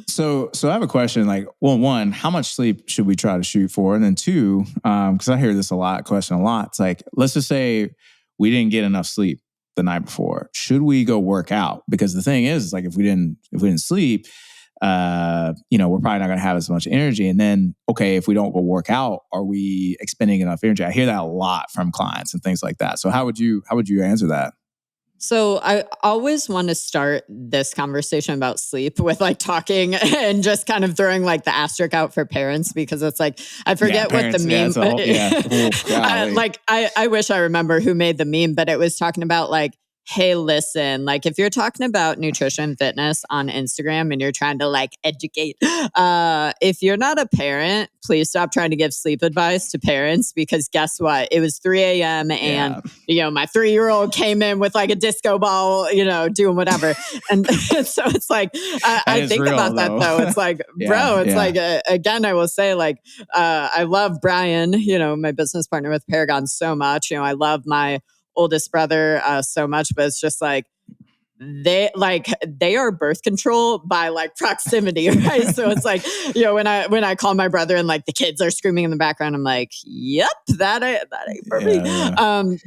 So I have a question. Like, well, one, how much sleep should we try to shoot for? And then two, because I hear this question a lot. It's like, let's just say we didn't get enough sleep the night before. Should we go work out? Because the thing is like, if we didn't sleep, we're probably not going to have as much energy. And then, okay, if we don't go work out, are we expending enough energy? I hear that a lot from clients and things like that. So how would you answer that? So I always want to start this conversation about sleep with like talking and just kind of throwing like the asterisk out for parents, because it's like, I forget what the meme, I wish I remember who made the meme, but it was talking about like, hey, listen, like if you're talking about nutrition fitness on Instagram and you're trying to like educate, if you're not a parent, please stop trying to give sleep advice to parents, because guess what? It was 3 a.m. and, my 3-year-old came in with like a disco ball, doing whatever. And so it's like, I think real, about that though. It's like, again, I will say like, I love Brian, my business partner with Paragon so much. I love my oldest brother so much, but it's just like they are birth control by like proximity, right? So it's like, when I call my brother and like the kids are screaming in the background, I'm like, yep, that ain't for me.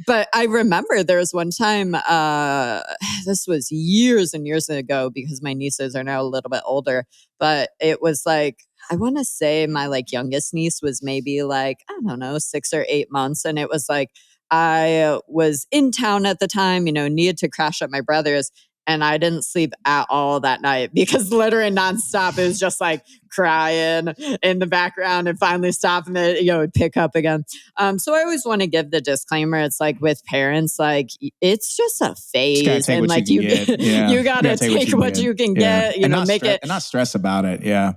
But I remember there was one time, this was years and years ago, because my nieces are now a little bit older, but it was like, I want to say my like youngest niece was maybe like, I don't know, 6 or 8 months. And it was like, I was in town at the time, needed to crash at my brother's, and I didn't sleep at all that night because literally nonstop, it was just like crying in the background and finally stopping it, would pick up again. So I always want to give the disclaimer. It's like with parents, like it's just a phase, and like you got to take what you can get, make it and not stress about it. Yeah.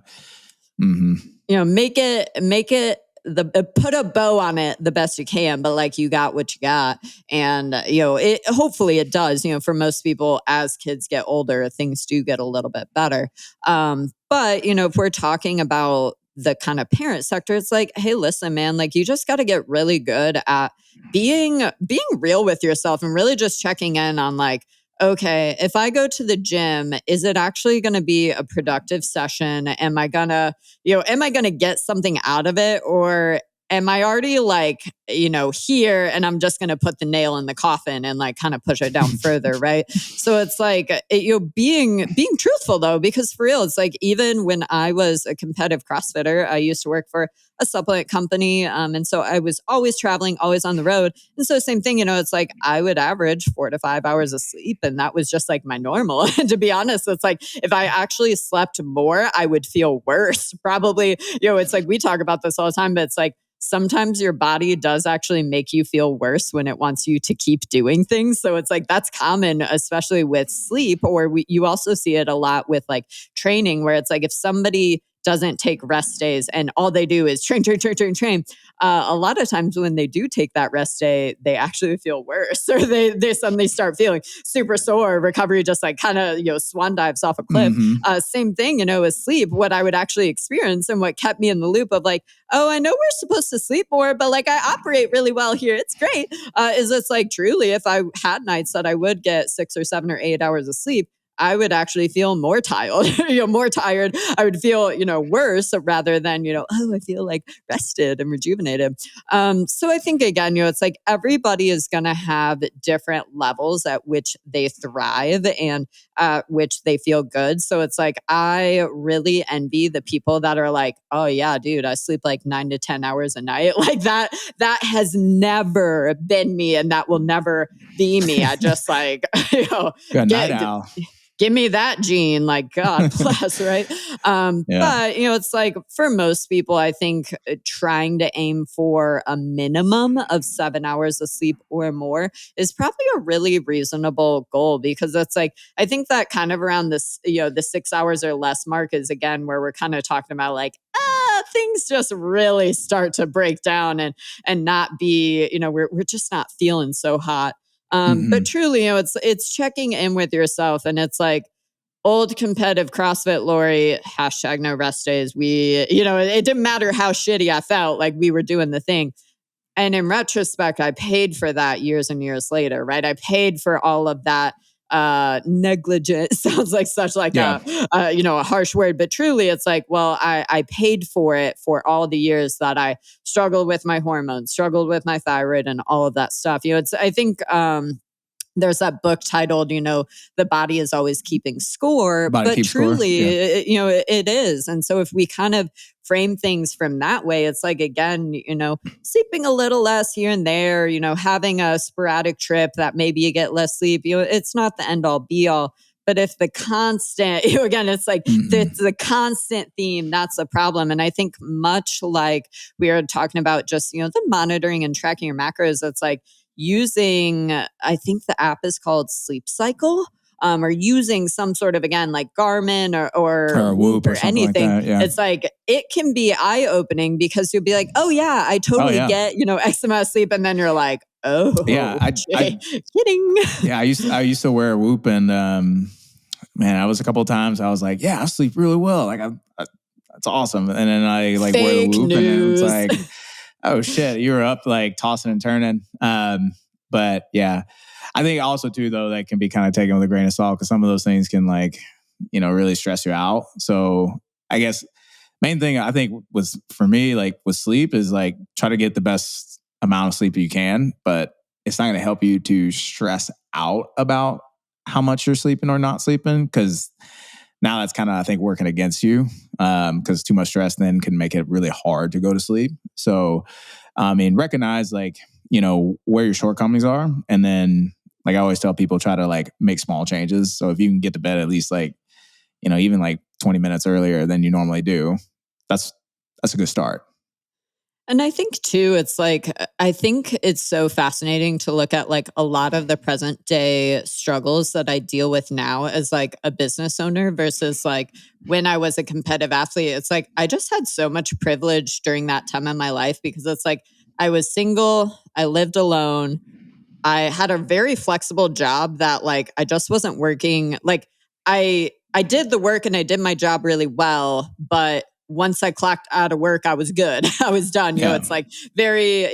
Mm-hmm. Make it put a bow on it the best you can, but like you got what you got. And, hopefully it does, for most people as kids get older, things do get a little bit better. But, if we're talking about the kind of parent sector, it's like, hey, listen, man, like you just got to get really good at being real with yourself and really just checking in on like, okay, if I go to the gym, is it actually going to be a productive session? Am I going to get something out of it? Or am I already like, here and I'm just going to put the nail in the coffin and like kind of push it down further, right? So it's like, being truthful though, because for real, it's like, even when I was a competitive CrossFitter, I used to work for a supplement company. And so I was always traveling, always on the road. And so same thing, it's like I would average 4 to 5 hours of sleep. And that was just like my normal. And to be honest, it's like, if I actually slept more, I would feel worse. Probably, it's like, we talk about this all the time, but it's like, sometimes your body does actually make you feel worse when it wants you to keep doing things. So it's like, that's common, especially with sleep, or you also see it a lot with like training, where it's like, if somebody doesn't take rest days and all they do is train. A lot of times when they do take that rest day, they actually feel worse, or they suddenly start feeling super sore. Recovery just like kind of, swan dives off a cliff. Mm-hmm. Same thing, with sleep. What I would actually experience and what kept me in the loop of like, oh, I know we're supposed to sleep more, but like I operate really well here. It's great. Is it's like truly, if I had nights that I would get 6 or 7 or 8 hours of sleep, I would actually feel more tired, more tired. I would feel, worse rather than, oh, I feel like rested and rejuvenated. So I think again, it's like everybody is going to have different levels at which they thrive and which they feel good. So it's like, I really envy the people that are like, oh yeah, dude, I sleep like 9 to 10 hours a night. Like that has never been me, and that will never be me. I just like, night owl. Give me that gene, like God bless, right? But, it's like for most people, I think trying to aim for a minimum of 7 hours of sleep or more is probably a really reasonable goal, because it's like, I think that kind of around this, the 6 hours or less mark is again where we're kind of talking about like, things just really start to break down and not be, we're just not feeling so hot. But truly, it's checking in with yourself, and it's like old competitive CrossFit Laurie, hashtag no rest days. It didn't matter how shitty I felt, like we were doing the thing. And in retrospect, I paid for that years and years later, right? I paid for all of that negligent sounds like such like a harsh word, but truly it's like, well, I paid for it for all the years that I struggled with my hormones, struggled with my thyroid and all of that stuff. I think, there's that book titled, The Body is Always Keeping Score, but truly, it is. And so if we kind of frame things from that way, it's like, again, sleeping a little less here and there, having a sporadic trip that maybe you get less sleep, it's not the end all be all. But if the constant, again, it's like it's the constant theme, that's the problem. And I think much like we were talking about just, the monitoring and tracking your macros, it's like, using, I think the app is called Sleep Cycle, or using some sort of, again, like Garmin or Whoop or anything. Like that, It's like, it can be eye-opening because you'll be like, oh yeah, I totally get, X amount of sleep. And then you're like, oh, yeah, kidding. Yeah, I used to wear a Whoop and, man, I was a couple of times, I was like, yeah, I sleep really well. Like, that's awesome. And then I like wear the Whoop news. And then it's like, oh shit, you were up like tossing and turning. But yeah, I think also too, though, that can be kind of taken with a grain of salt because some of those things can like, really stress you out. So I guess main thing I think was for me, like with sleep is like try to get the best amount of sleep you can, but it's not going to help you to stress out about how much you're sleeping or not sleeping because now that's kind of, I think, working against you because too much stress then can make it really hard to go to sleep. So, recognize like, where your shortcomings are. And then, like I always tell people, try to like make small changes. So if you can get to bed at least like, even like 20 minutes earlier than you normally do, that's a good start. And I think too, it's like, I think it's so fascinating to look at like a lot of the present day struggles that I deal with now as like a business owner versus like when I was a competitive athlete. It's like, I just had so much privilege during that time in my life because it's like, I was single, I lived alone, I had a very flexible job that like, I just wasn't working. Like I did the work and I did my job really well, but once I clocked out of work, I was good. I was done. It's like very,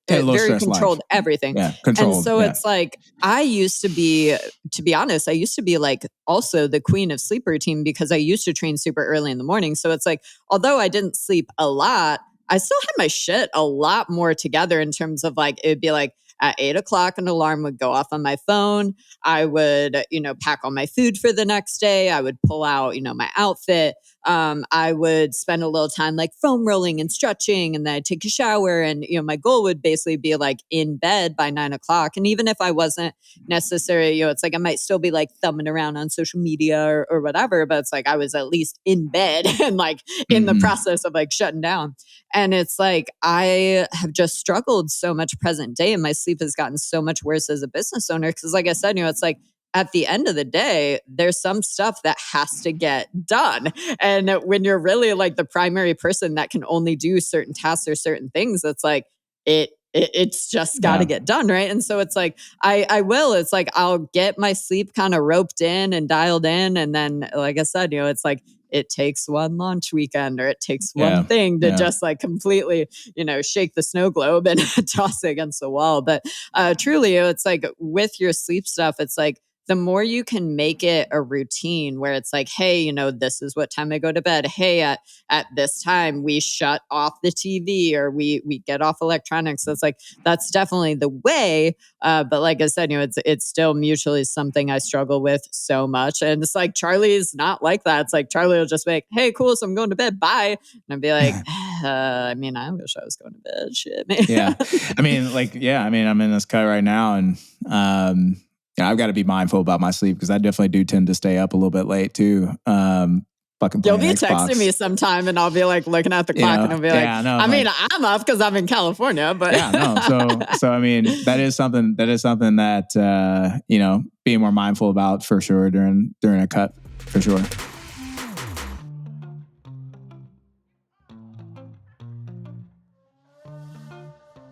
very controlled life. everything. Yeah, controlled. And so it's like, I used to be, to be honest, I used to be like also the queen of sleep routine because I used to train super early in the morning. So it's like, although I didn't sleep a lot, I still had my shit a lot more together in terms of like, it'd be like, at 8:00, an alarm would go off on my phone. I would, pack all my food for the next day. I would pull out, my outfit. I would spend a little time like foam rolling and stretching, and then I'd take a shower. And, my goal would basically be like in bed by 9:00. And even if I wasn't necessarily, it's like I might still be like thumbing around on social media or whatever, but it's like I was at least in bed and like in the process of like shutting down. And it's like, I have just struggled so much present day and my sleep has gotten so much worse as a business owner. Cause like I said, it's like at the end of the day, there's some stuff that has to get done. And when you're really like the primary person that can only do certain tasks or certain things, it's like, it's just got to get done. Right. And so it's like, it's like, I'll get my sleep kind of roped in and dialed in. And then, like I said, it's like, it takes one launch weekend or it takes one thing to just like completely, shake the snow globe and toss it against the wall. But truly, it's like with your sleep stuff, it's like, the more you can make it a routine where it's like, hey, this is what time I go to bed. Hey, at this time we shut off the TV or we get off electronics. So it's like, that's definitely the way. But like I said, it's still mutually something I struggle with so much. And it's like, Charlie's not like that. It's like, Charlie will just be like, hey, cool. So I'm going to bed. Bye. And I'd be like, I wish I was going to bed. Shit, man. Yeah. I'm in this cut right now and, I've got to be mindful about my sleep because I definitely do tend to stay up a little bit late too. You'll be texting me sometime and I'll be like looking at the clock and I'll be like, I'm up because I'm in California, but So that is something that, being more mindful about for sure during a cut for sure.